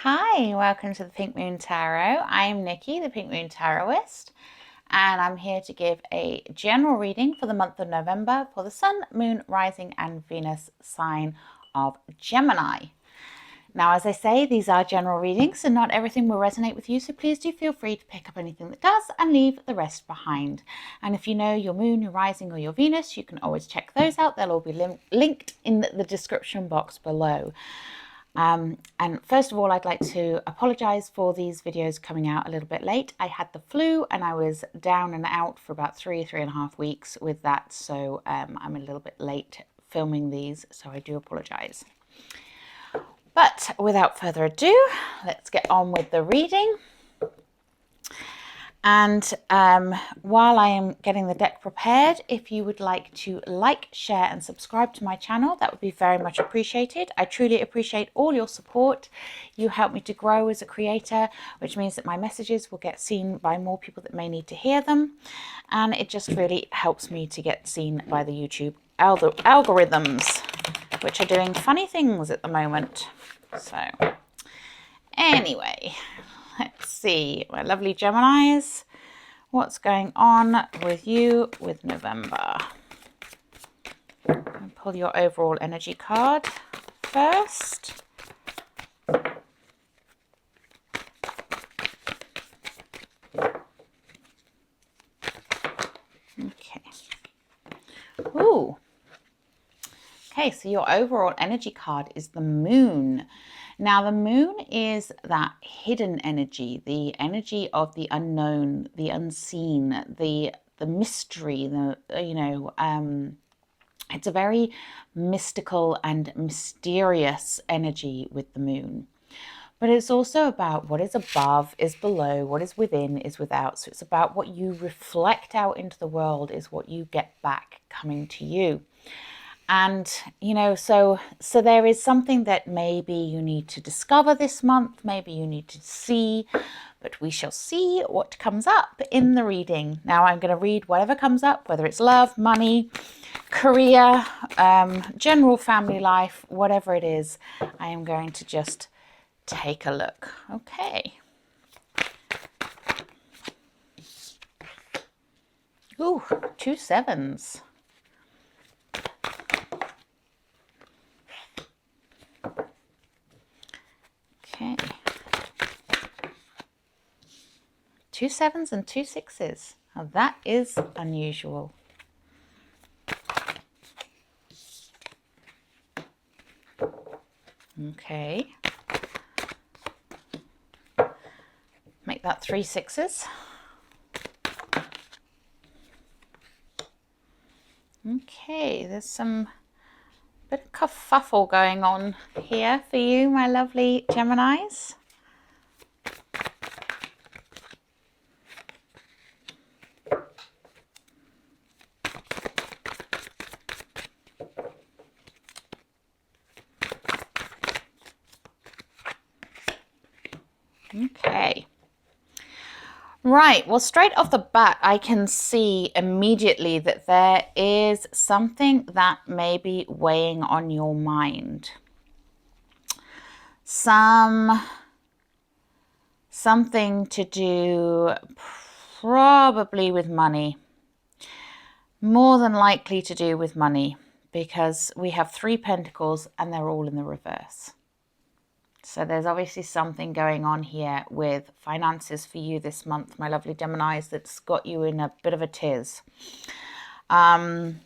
Hi, welcome to the Pink Moon Tarot. I'm Nikki, the Pink Moon Tarotist, and I'm here to give a general reading for the month of November for the Sun, Moon, Rising, and Venus sign of Gemini. Now, as I say, these are general readings, and not everything will resonate with you, so please do feel free to pick up anything that does and leave the rest behind. And if you know your Moon, your Rising, or your Venus, you can always check those out. They'll all be linked in the description box below. And first of all, I'd like to apologize for these videos coming out a little bit late. I had the flu and I was down and out for about 3.5 weeks with that. So I'm a little bit late filming these, so I do apologize. But without further ado, let's get on with the reading. And while I am getting the deck prepared, if you would like to like, share and subscribe to my channel, that would be very much appreciated. I truly appreciate all your support. You help me to grow as a creator, which means that my messages will get seen by more people that may need to hear them. And it just really helps me to get seen by the YouTube algorithms, which are doing funny things at the moment. So anyway, let's see, my lovely Geminis, what's going on with you with November? I'll pull your overall energy card first. Okay. Ooh. Okay, so your overall energy card is the Moon. Now, the Moon is that hidden energy, the energy of the unknown, the unseen, the mystery, it's a very mystical and mysterious energy with the Moon. But it's also about what is above, is below, what is within, is without. So it's about what you reflect out into the world is what you get back coming to you. And, so there is something that maybe you need to discover this month, maybe you need to see, but we shall see what comes up in the reading. Now I'm going to read whatever comes up, whether it's love, money, career, general family life, whatever it is. I am going to just take a look. Okay. Ooh, 2 sevens. Okay, 2 sevens and 2 sixes. Now that is unusual. Okay, make that 3 sixes. Okay, there's some bit of kerfuffle going on here for you, my lovely Geminis. Okay. Right, well, straight off the bat, I can see immediately that there is something that may be weighing on your mind. Something to do probably with money. More than likely to do with money, because we have 3 pentacles and they're all in the reverse. So there's obviously something going on here with finances for you this month, my lovely Geminis, that's got you in a bit of a tiz. And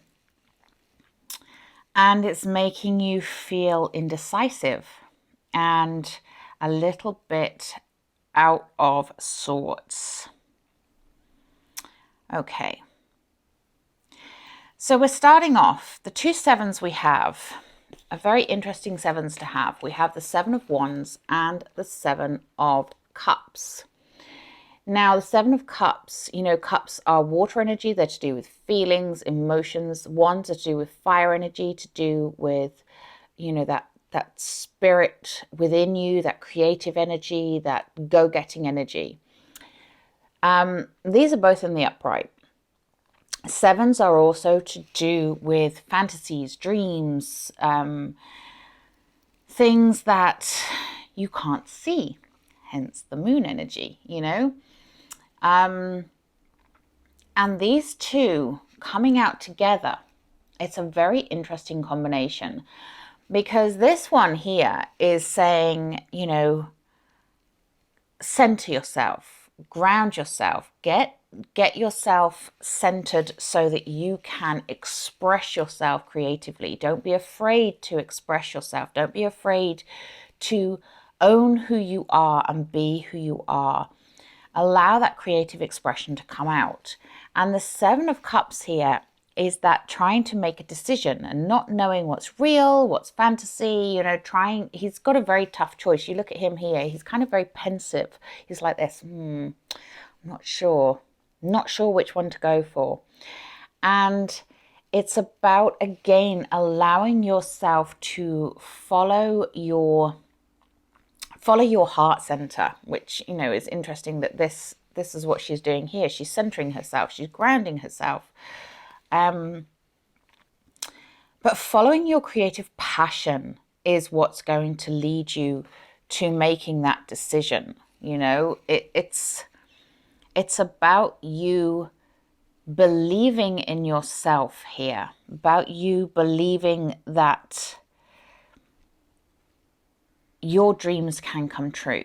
it's making you feel indecisive and a little bit out of sorts. Okay. So we're starting off. The 2 sevens we have are very interesting sevens to have. We have the 7 of Wands and the 7 of Cups. Now, the 7 of Cups, cups are water energy. They're to do with feelings, emotions. Wands are to do with fire energy, to do with, that spirit within you, that creative energy, that go-getting energy. These are both in the upright. Sevens are also to do with fantasies, dreams, things that you can't see, hence the moon energy, you know. And these two coming out together, it's a very interesting combination, because this one here is saying, you know, center yourself, ground yourself, get yourself centered so that you can express yourself creatively. Don't be afraid to express yourself. Don't be afraid to own who you are and be who you are. Allow that creative expression to come out. And the Seven of Cups here is that trying to make a decision and not knowing what's real, what's fantasy, you know, he's got a very tough choice. You look at him here, he's kind of very pensive. He's like this, I'm not sure which one to go for. And it's about, again, allowing yourself to follow your heart center, which, you know, is interesting that this is what she's doing here. She's centering herself, she's grounding herself. But following your creative passion is what's going to lead you to making that decision. You know, it's about you believing in yourself here, about you believing that your dreams can come true.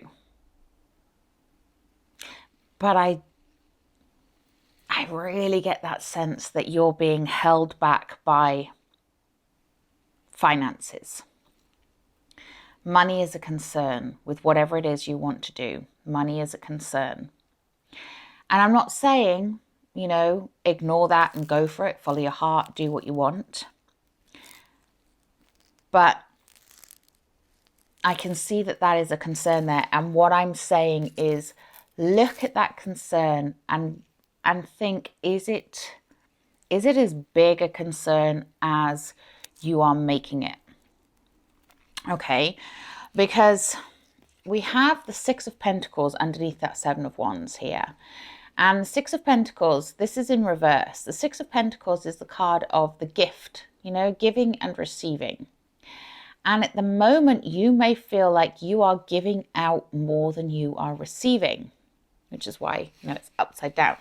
But I really get that sense that you're being held back by finances. Money is a concern with whatever it is you want to do. Money is a concern. And I'm not saying, you know, ignore that and go for it, follow your heart, do what you want. But I can see that that is a concern there. And what I'm saying is, look at that concern and think, is it as big a concern as you are making it? Okay, because we have the Six of Pentacles underneath that Seven of Wands here. And the Six of Pentacles, this is in reverse. The Six of Pentacles is the card of the gift, you know, giving and receiving. And at the moment, you may feel like you are giving out more than you are receiving, which is why, you know, it's upside down.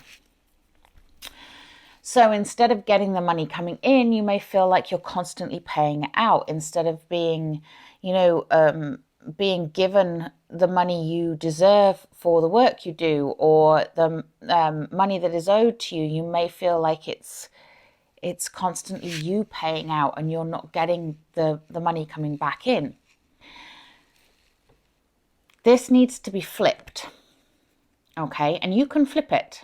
So instead of getting the money coming in, you may feel like you're constantly paying it out instead of being, you know, being given the money you deserve for the work you do, or the money that is owed to you. You may feel like it's constantly you paying out and you're not getting the money coming back in. This needs to be flipped, okay? And you can flip it.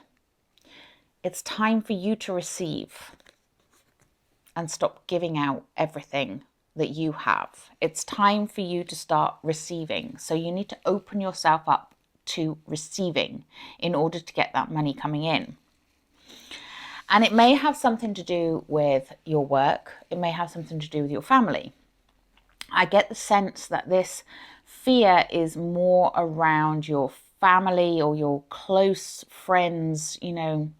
It's time for you to receive and stop giving out everything that you have. It's time for you to start receiving. So you need to open yourself up to receiving in order to get that money coming in. And it may have something to do with your work. It may have something to do with your family. I get the sense that this fear is more around your family or your close friends, you know.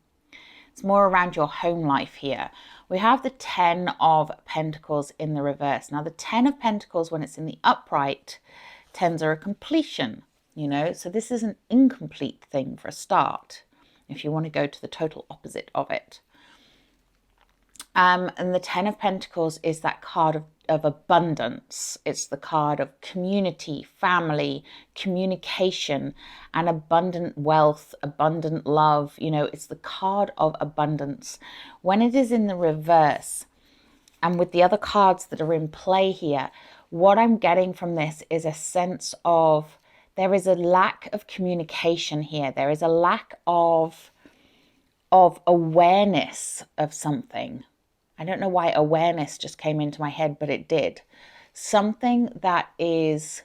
It's more around your home life here. We have the Ten of Pentacles in the reverse. Now, the Ten of Pentacles, when it's in the upright, tens are a completion, you know. So this is an incomplete thing for a start, if you want to go to the total opposite of it. And the Ten of Pentacles is that card of abundance. It's the card of community, family, communication, and abundant wealth, abundant love. You know, it's the card of abundance. When it is in the reverse, and with the other cards that are in play here, what I'm getting from this is a sense of there is a lack of communication here. There is a lack of awareness of something. I don't know why awareness just came into my head, but it did. Something that is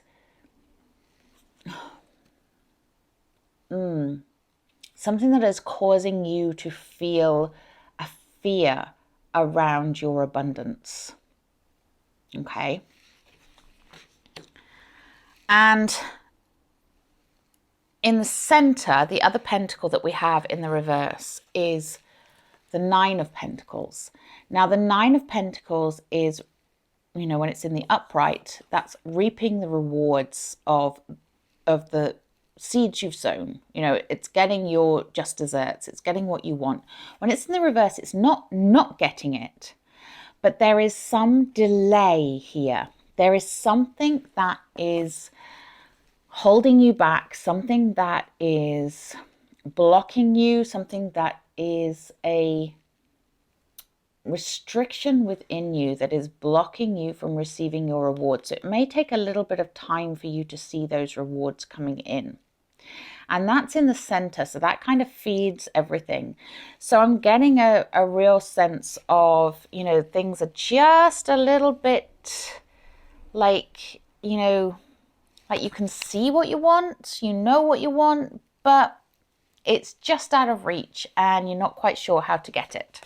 something that is causing you to feel a fear around your abundance. Okay. And in the center, the other pentacle that we have in the reverse is the Nine of Pentacles. Now, the Nine of Pentacles is you know, when it's in the upright, that's reaping the rewards of the seeds you've sown. You know, it's getting your just desserts. It's getting what you want. When it's in the reverse, it's not getting it. But there is some delay here. There is something that is holding you back, something that is blocking you, something that is a restriction within you that is blocking you from receiving your rewards. So it may take a little bit of time for you to see those rewards coming in. And that's in the center. So that kind of feeds everything. So I'm getting a real sense of, you know, things are just a little bit like, you know, like you can see what you want, you know what you want, but it's just out of reach and you're not quite sure how to get it.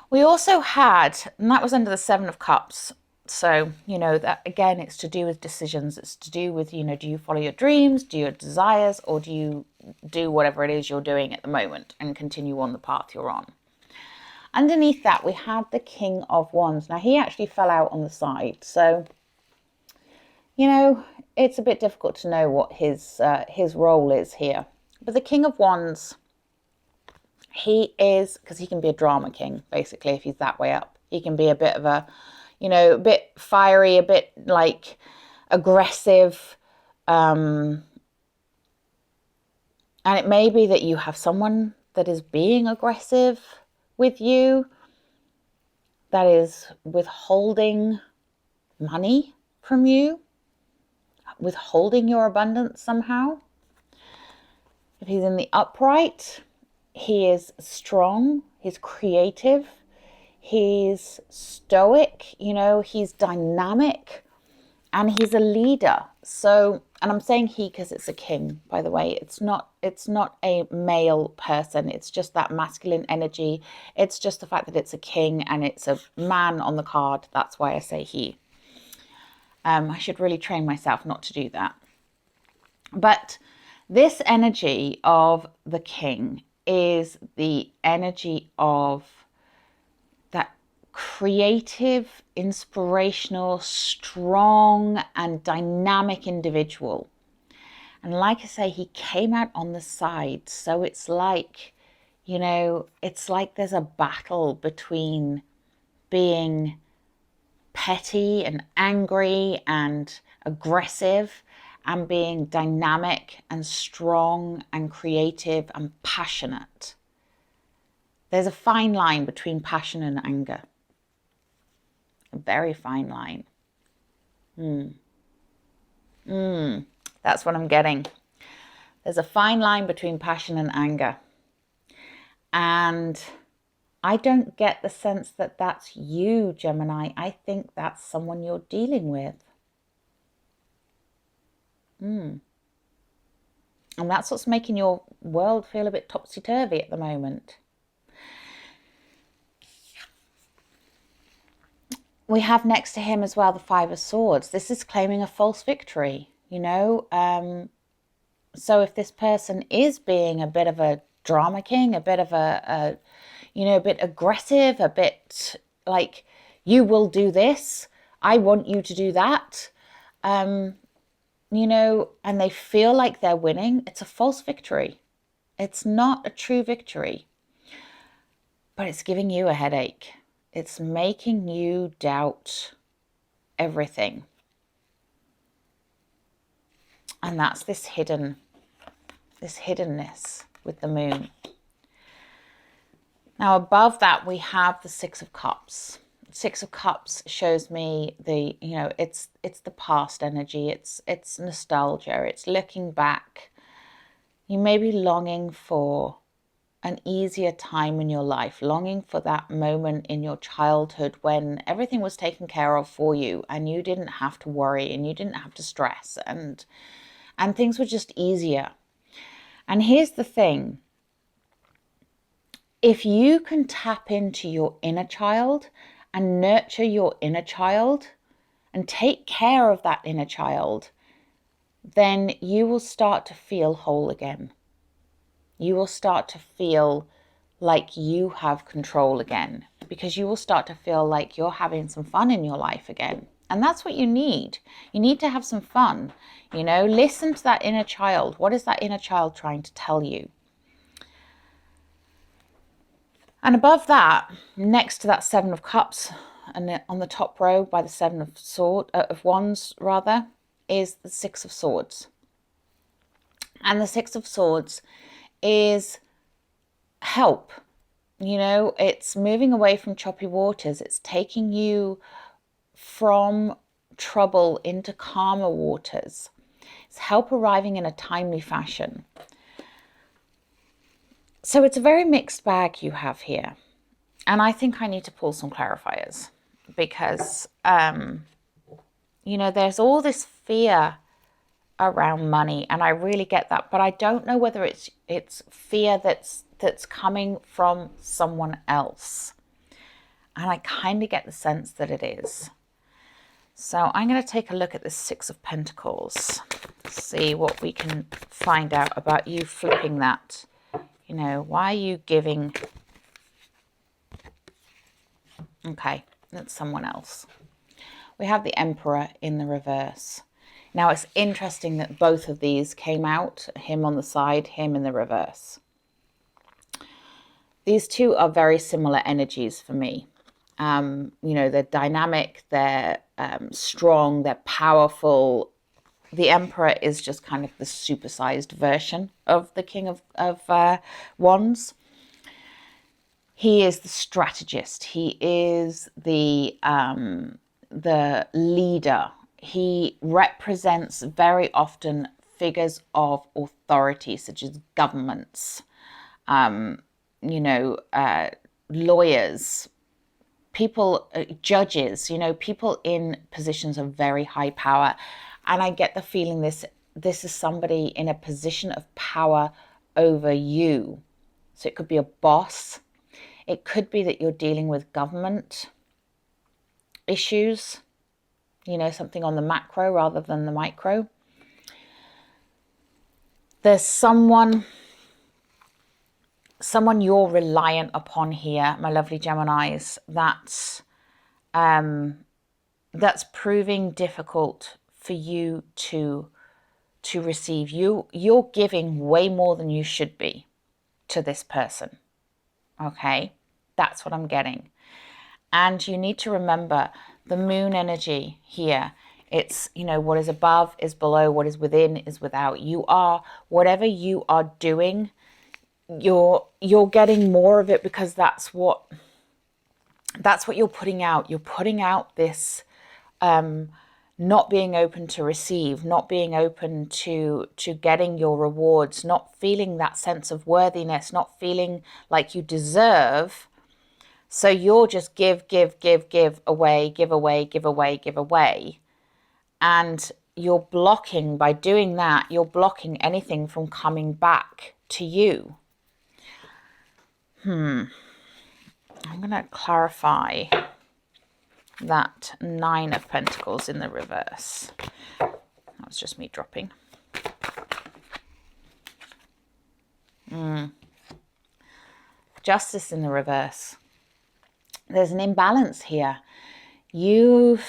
We also had, and that was under the Seven of Cups. So, you know, that again, it's to do with decisions. It's to do with, you know, do you follow your dreams, do your desires, or do you do whatever it is you're doing at the moment and continue on the path you're on? Underneath that, we had the King of Wands. Now, he actually fell out on the side. So, you know, it's a bit difficult to know what his role is here. But the King of Wands, he is, because he can be a drama king, basically, if he's that way up. He can be a bit of a, you know, a bit fiery, a bit like aggressive. And it may be that you have someone that is being aggressive with you, that is withholding money from you, withholding your abundance somehow. If he's in the upright, he is strong, he's creative, he's stoic, you know, he's dynamic, and he's a leader. So, and I'm saying he because it's a king, by the way. It's not a male person. It's just that masculine energy. It's just the fact that it's a king and it's a man on the card. That's why I say he. I should really train myself not to do that. But this energy of the king is the energy of that creative, inspirational, strong, and dynamic individual. And like I say, he came out on the side. So it's like, you know, it's like there's a battle between being petty and angry and aggressive and being dynamic and strong and creative and passionate. There's a fine line between passion and anger. A very fine line. That's what I'm getting. There's a fine line between passion and anger. And I don't get the sense that that's you, Gemini. I think that's someone you're dealing with. And that's what's making your world feel a bit topsy-turvy at the moment. We have next to him as well the Five of Swords. This is claiming a false victory, you know. So if this person is being a bit of a drama king, a bit of a you know, a bit aggressive, a bit like, you will do this, I want you to do that, you know, and they feel like they're winning, it's a false victory. It's not a true victory, but it's giving you a headache. It's making you doubt everything. And that's this hiddenness with the moon. Now above that we have the Six of Cups. Six of Cups shows me the, you know, it's the past energy, it's nostalgia, it's looking back. You may be longing for an easier time in your life, longing for that moment in your childhood when everything was taken care of for you and you didn't have to worry and you didn't have to stress and things were just easier. And here's the thing. If you can tap into your inner child and nurture your inner child and take care of that inner child, then you will start to feel whole again. You will start to feel like you have control again. because you will start to feel like you're having some fun in your life again. And that's what you need. You need to have some fun. You know, listen to that inner child. What is that inner child trying to tell you? And above that, next to that Seven of Cups, and on the top row by the Seven of Wands, rather, is the Six of Swords. And the Six of Swords is help. You know, it's moving away from choppy waters. It's taking you from trouble into calmer waters. It's help arriving in a timely fashion. So it's a very mixed bag you have here. And I think I need to pull some clarifiers because, you know, there's all this fear around money, and I really get that, but I don't know whether it's fear that's coming from someone else. And I kind of get the sense that it is. So I'm going to take a look at the Six of Pentacles, see what we can find out about you flipping that. You know, why are you giving? Okay, that's someone else. We have the Emperor in the reverse. Now, it's interesting that both of these came out, him on the side, him in the reverse. These two are very similar energies for me. You know, they're dynamic, they're strong, they're powerful. The Emperor is just kind of the supersized version of the King of Wands. He is the strategist. He is the leader. He represents very often figures of authority, such as governments, you know, lawyers, people, judges, you know, people in positions of very high power. And I get the feeling this is somebody in a position of power over you. So it could be a boss. It could be that you're dealing with government issues, you know, something on the macro rather than the micro. There's someone you're reliant upon here, my lovely Geminis, that's proving difficult for you to receive. You're giving way more than you should be to this person. Okay, that's what I'm getting. And you need to remember the moon energy here. It's, you know, what is above is below, what is within is without. You are, whatever you are doing, you're getting more of it because that's what you're putting out. You're putting out this not being open to receive, not being open to getting your rewards, not feeling that sense of worthiness, not feeling like you deserve. So you're just give away, give away, give away, give away. And you're blocking, by doing that, you're blocking anything from coming back to you. I'm going to clarify that Nine of Pentacles in the reverse. That was just me dropping. Justice in the reverse. There's an imbalance here. You've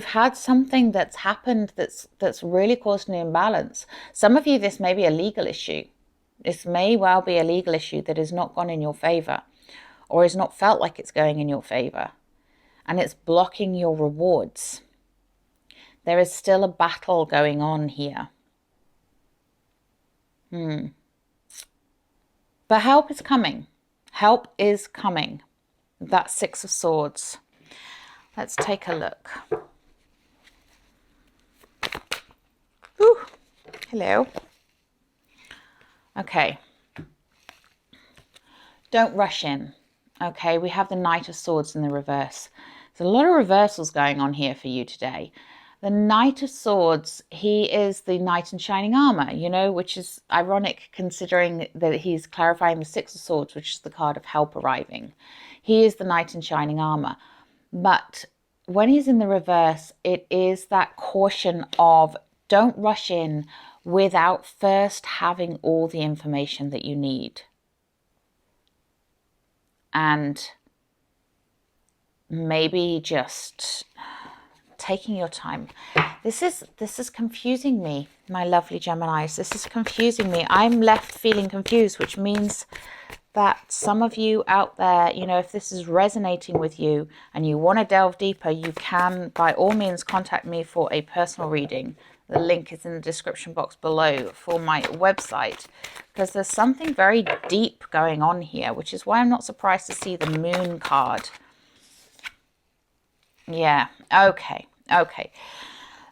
had something that's happened that's really caused an imbalance. Some of you, this may be a legal issue. This may well be a legal issue that has not gone in your favor, or has not felt like it's going in your favor, and it's blocking your rewards. There is still a battle going on here. But help is coming. Help is coming. That Six of Swords. Let's take a look. Ooh, hello. Okay. Don't rush in. Okay, we have the Knight of Swords in the reverse. There's a lot of reversals going on here for you today. The Knight of Swords, he is the knight in shining armor, you know, which is ironic considering that he's clarifying the Six of Swords, which is the card of help arriving. He is the knight in shining armor. But when he's in the reverse, it is that caution of don't rush in without first having all the information that you need. and maybe just taking your time. This is confusing me, my lovely Geminis. This is confusing me. I'm left feeling confused, which means that some of you out there, you know, if this is resonating with you and you want to delve deeper, you can by all means contact me for a personal reading. The link is in the description box below for my website, because there's something very deep going on here, which is why I'm not surprised to see the Moon card. Yeah, okay.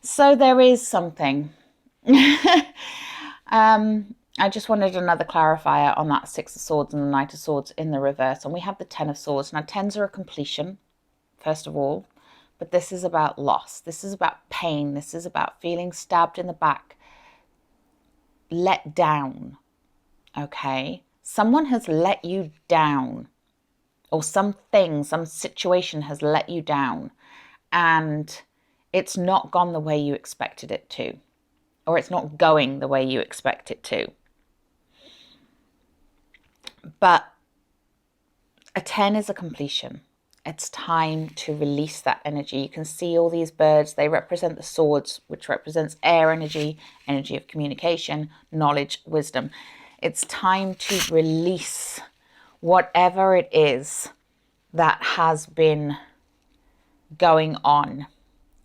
So there is something. I just wanted another clarifier on that Six of Swords and the Knight of Swords in the reverse. And we have the Ten of Swords. Now, tens are a completion, first of all. But this is about loss. This is about pain. This is about feeling stabbed in the back. Let down. Okay? Someone has let you down. Or something, some situation has let you down. And it's not gone the way you expected it to. Or it's not going the way you expect it to. But a 10 is a completion. It's time to release that energy. You can see all these birds. They represent the swords, which represents air energy, energy of communication, knowledge, wisdom. It's time to release whatever it is that has been going on.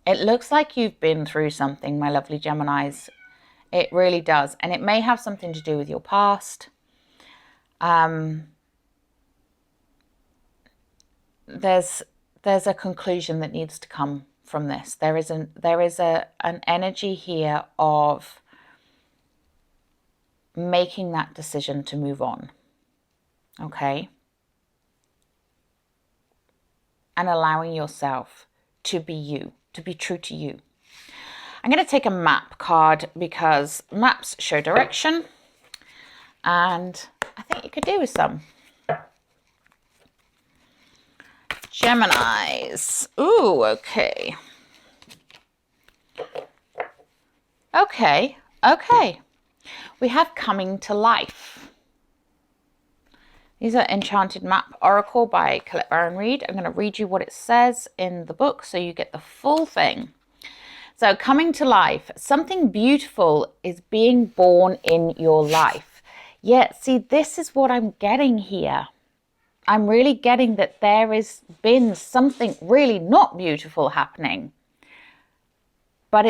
It looks like you've been through something, my lovely Geminis. It really does. And it may have something to do with your past. There's a conclusion that needs to come from this. There is an energy here of making that decision to move on. Okay? And allowing yourself to be you, to be true to you. I'm going to take a map card because maps show direction. And I think you could do with some. Geminis. Ooh, okay. Okay. We have Coming to Life. These are Enchanted Map Oracle by Colette Baron Reid. I'm going to read you what it says in the book so you get the full thing. So, coming to life. Something beautiful is being born in your life. Yet, see, this is what I'm getting here. I'm really getting that there has been something really not beautiful happening. But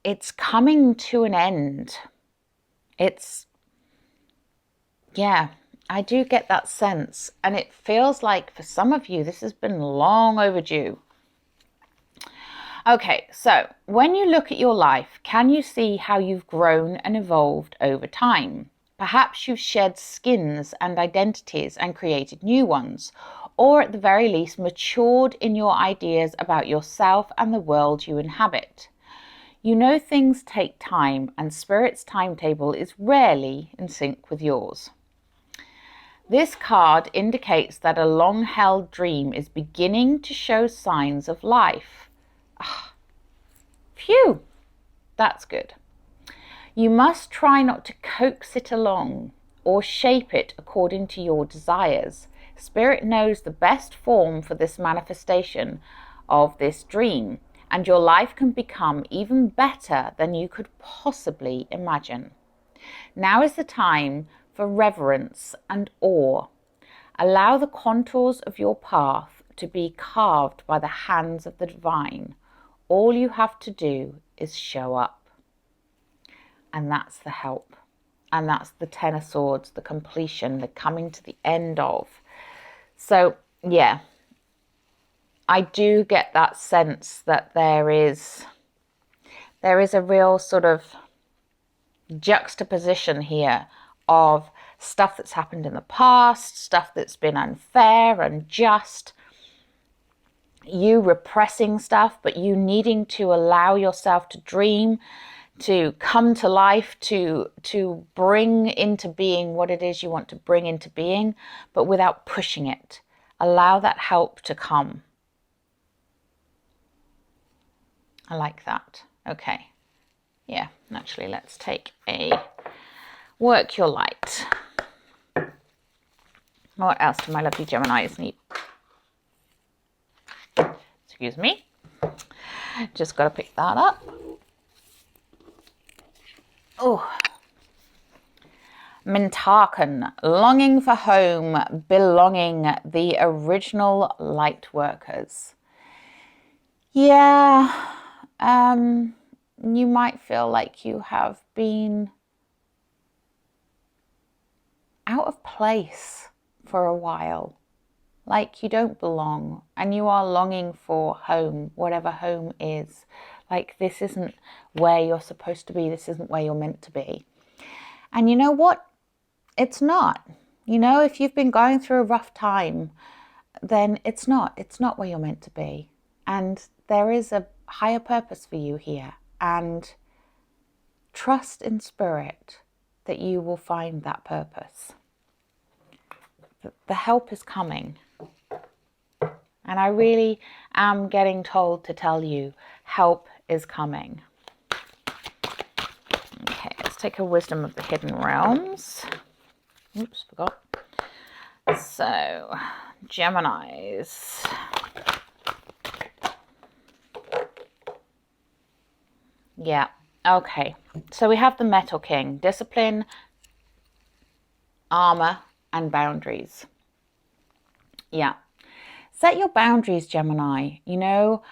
it's coming to an end. Yeah, I do get that sense. And it feels like for some of you, this has been long overdue. Okay, so when you look at your life, can you see how you've grown and evolved over time? Perhaps you've shed skins and identities and created new ones, or at the very least matured in your ideas about yourself and the world you inhabit. You know things take time, and Spirit's timetable is rarely in sync with yours. This card indicates that a long-held dream is beginning to show signs of life. Phew, that's good. You must try not to coax it along or shape it according to your desires. Spirit knows the best form for this manifestation of this dream, and your life can become even better than you could possibly imagine. Now is the time for reverence and awe. Allow the contours of your path to be carved by the hands of the divine. All you have to do is show up. And that's the help. And that's the Ten of Swords, the completion, the coming to the end of. So, yeah, I do get that sense that there is a real sort of juxtaposition here of stuff that's happened in the past, stuff that's been unfair, unjust, you repressing stuff, but you needing to allow yourself to dream, to come to life, to bring into being what it is you want to bring into being, but without pushing it. Allow that help to come. I like that. Okay. Yeah, naturally, let's take a Work Your Light. What else do my lovely Geminis need? Excuse me. Just got to pick that up. Oh. Mintaken, longing for home, belonging, the original light workers. Yeah, you might feel like you have been out of place for a while, like you don't belong, and you are longing for home, whatever home is. Like, this isn't where you're supposed to be, this isn't where you're meant to be. And you know what? It's not. You know, if you've been going through a rough time, then it's not where you're meant to be. And there is a higher purpose for you here. And trust in spirit that you will find that purpose. The help is coming. And I really am getting told to tell you, help is coming. Okay, let's take a wisdom of the hidden realms. Oops, forgot. So, Geminis. Yeah, okay. So we have the Metal King. Discipline, armor, and boundaries. Yeah. Set your boundaries, Gemini. You know,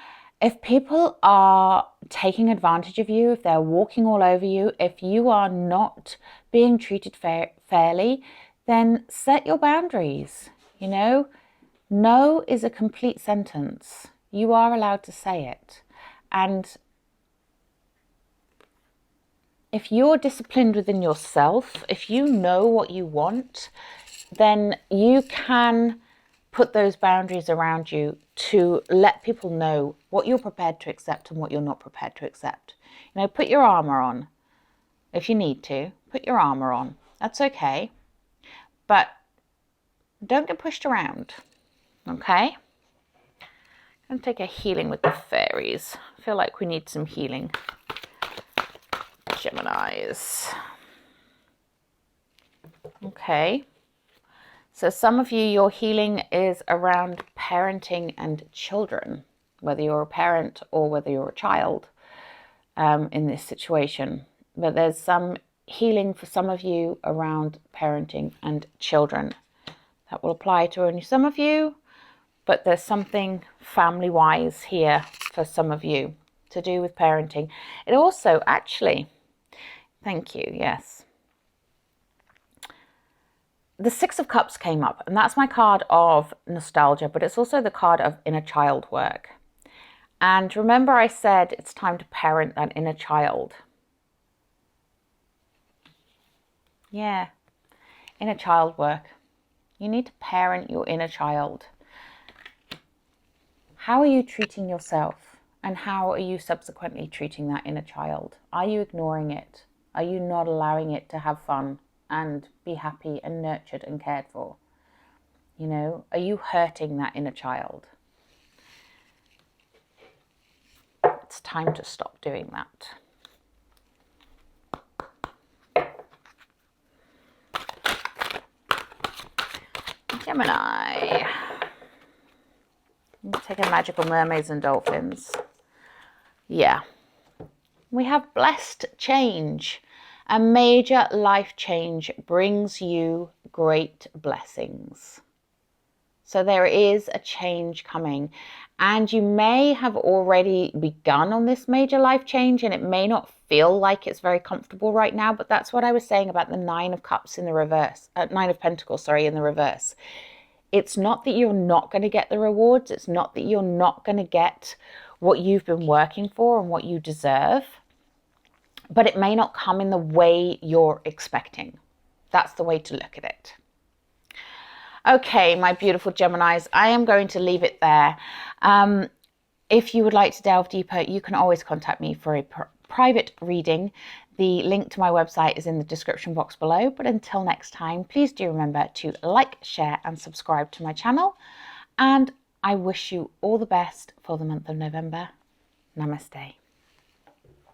if people are taking advantage of you, if they're walking all over you, if you are not being treated fairly, then set your boundaries. You know, no is a complete sentence. You are allowed to say it. And if you're disciplined within yourself, if you know what you want, then you can put those boundaries around you to let people know what you're prepared to accept and what you're not prepared to accept. You know, put your armor on if you need to. Put your armor on. That's okay. But don't get pushed around, okay? I'm going to take a healing with the fairies. I feel like we need some healing. Geminis. Okay. So some of you, your healing is around parenting and children, whether you're a parent or whether you're a child in this situation. But there's some healing for some of you around parenting and children. That will apply to only some of you, but there's something family-wise here for some of you to do with parenting. It also actually, thank you, yes. The Six of Cups came up, and that's my card of nostalgia, but it's also the card of inner child work. And remember I said it's time to parent that inner child. Yeah, inner child work. You need to parent your inner child. How are you treating yourself? And how are you subsequently treating that inner child? Are you ignoring it? Are you not allowing it to have fun and be happy and nurtured and cared for? You know, are you hurting that inner child? It's time to stop doing that. Gemini. Let's take a magical mermaids and dolphins. Yeah. We have blessed change. A major life change brings you great blessings. So there is a change coming, and you may have already begun on this major life change, and it may not feel like it's very comfortable right now, but that's what I was saying about the Nine of Cups in the reverse, Nine of Pentacles, sorry, in the reverse. It's not that you're not going to get the rewards. It's not that you're not going to get what you've been working for and what you deserve, but it may not come in the way you're expecting. That's the way to look at it. Okay, my beautiful Geminis, I am going to leave it there. If you would like to delve deeper, you can always contact me for a private reading. The link to my website is in the description box below. But until next time, please do remember to like, share and subscribe to my channel. And I wish you all the best for the month of November. Namaste.